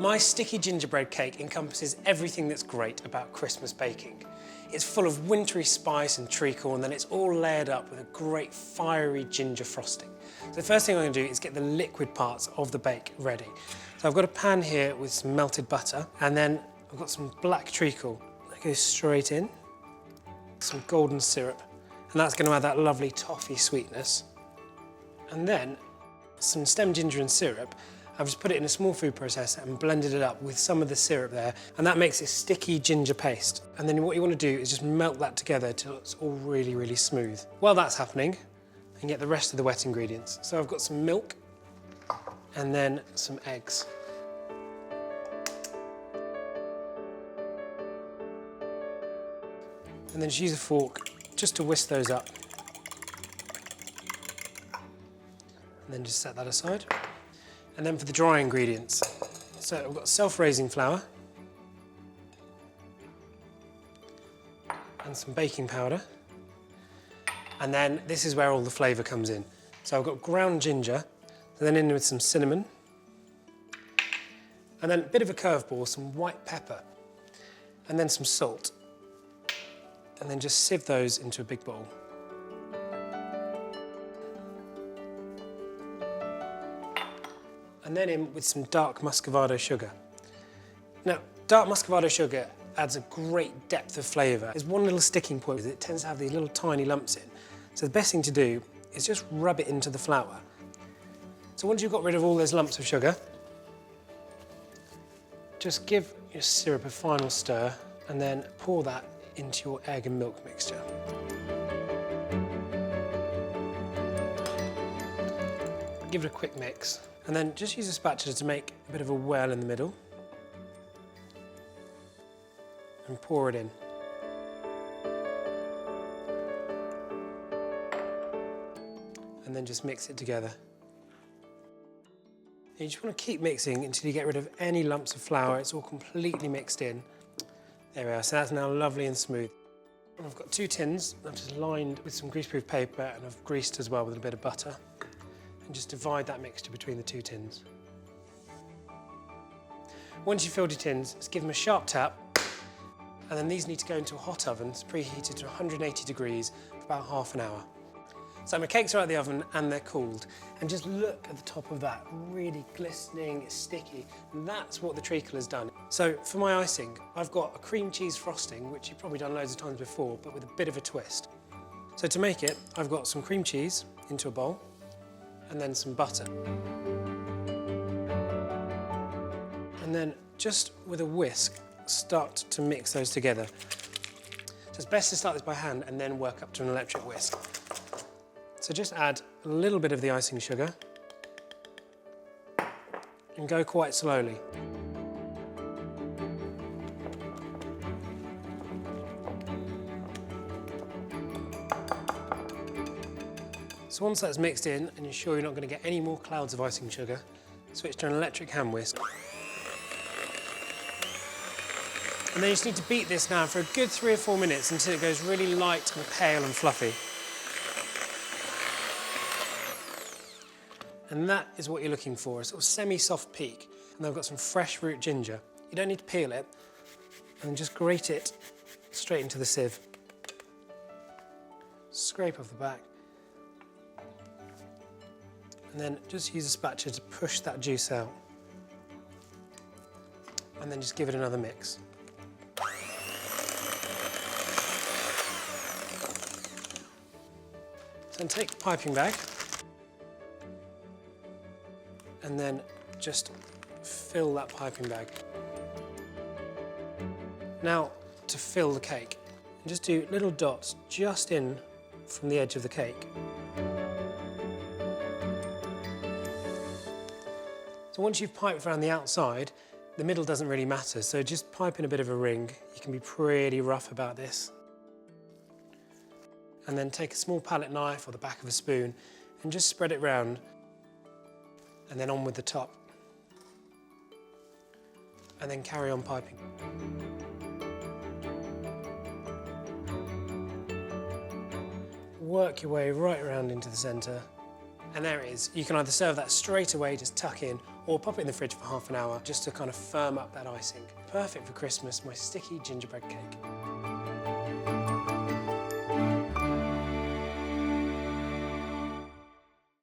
My sticky gingerbread cake encompasses everything that's great about Christmas baking. It's full of wintry spice and treacle, and then it's all layered up with a great fiery ginger frosting. So the first thing I'm going to do is get the liquid parts of the bake ready. So I've got a pan here with some melted butter, and then I've got some black treacle that goes straight in, some golden syrup, and that's going to add that lovely toffee sweetness. And then some stem ginger and syrup. I've just put it in a small food processor and blended it up with some of the syrup there, and that makes a sticky ginger paste. And then what you want to do is just melt that together till it's all really, really smooth. While that's happening, I can get the rest of the wet ingredients. So I've got some milk and then some eggs. And then just use a fork just to whisk those up. And then just set that aside. And then for the dry ingredients, so I've got self-raising flour and some baking powder. And then this is where all the flavour comes in. So I've got ground ginger, and then in with some cinnamon, and then a bit of a curveball, some white pepper, and then some salt. And then just sieve those into a big bowl. And then in with some dark muscovado sugar. Now, dark muscovado sugar adds a great depth of flavour. There's one little sticking point, it tends to have these little tiny lumps in. So the best thing to do is just rub it into the flour. So once you've got rid of all those lumps of sugar, just give your syrup a final stir and then pour that into your egg and milk mixture. Give it a quick mix. And then just use a spatula to make a bit of a well in the middle. And pour it in. And then just mix it together. And you just want to keep mixing until you get rid of any lumps of flour. It's all completely mixed in. There we are, so that's now lovely and smooth. And I've got 2 tins. I've just lined with some greaseproof paper and I've greased as well with a bit of butter. And just divide that mixture between the 2 tins. Once you've filled your tins, just give them a sharp tap, and then these need to go into a hot oven. It's preheated to 180 degrees for about half an hour. So my cakes are out of the oven and they're cooled. And just look at the top of that, really glistening, it's sticky. And that's what the treacle has done. So for my icing, I've got a cream cheese frosting, which you've probably done loads of times before, but with a bit of a twist. So to make it, I've got some cream cheese into a bowl, and then some butter. And then just with a whisk, start to mix those together. So it's best to start this by hand and then work up to an electric whisk. So just add a little bit of the icing sugar and go quite slowly. So once that's mixed in and you're sure you're not going to get any more clouds of icing sugar, switch to an electric hand whisk. And then you just need to beat this now for a good 3 or 4 minutes until it goes really light and pale and fluffy. And that is what you're looking for, a sort of semi-soft peak. And I've got some fresh root ginger. You don't need to peel it, and just grate it straight into the sieve. Scrape off the back. And then just use a spatula to push that juice out. And then just give it another mix. Then take the piping bag and then just fill that piping bag. Now to fill the cake, and just do little dots just in from the edge of the cake. So once you've piped around the outside, the middle doesn't really matter, so just pipe in a bit of a ring. You can be pretty rough about this. And then take a small palette knife or the back of a spoon and just spread it round, and then on with the top. And then carry on piping. Work your way right around into the centre And there it is. You can either serve that straight away, just tuck in, or pop it in the fridge for half an hour just to kind of firm up that icing. Perfect for Christmas, my sticky gingerbread cake.